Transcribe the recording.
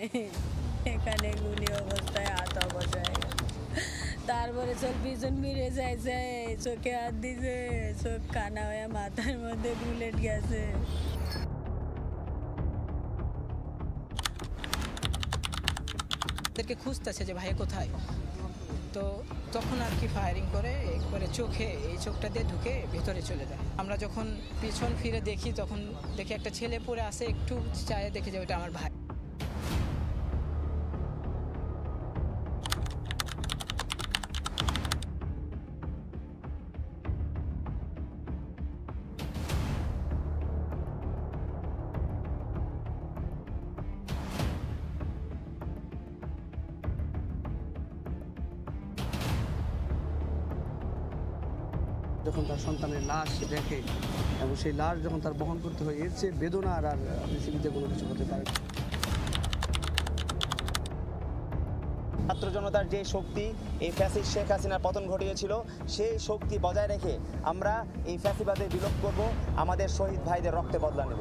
এখানে গুলি অবস্থায় হাত অবস্থায় তারপরে চোখ পিছন মিরে যাইছে, চোখে হাত দিছে, চোখ কানা হয়ে মাথার মধ্যে বুলেট গেছে। তাদেরকে খুঁজতেছে যে ভাই কোথায়, তো তখন আর কি ফায়ারিং করে একবারে চোখে, এই চোখটা দিয়ে ঢুকে ভেতরে চলে যায়। আমরা যখন পিছন ফিরে দেখি তখন দেখি একটা ছেলে পড়ে আছে, একটু চায়ে দেখি যে ওইটা আমার ভাই। যখন তার সন্তানের লাশ দেখে এবং সেই লাশ যখন তার বহন করতে হয়, এর চেয়ে বেদনা আর পৃথিবীতে কোনো কিছু হতে পারে না। ছাত্র জনতার যে শক্তি এই ফ্যাসিস্ট শেখ হাসিনার পতন ঘটিয়েছিল, সেই শক্তি বজায় রেখে আমরা এই ফ্যাসিবাদের বিলোপ করব, আমাদের শহীদ ভাইদের রক্তে বদলা নেব।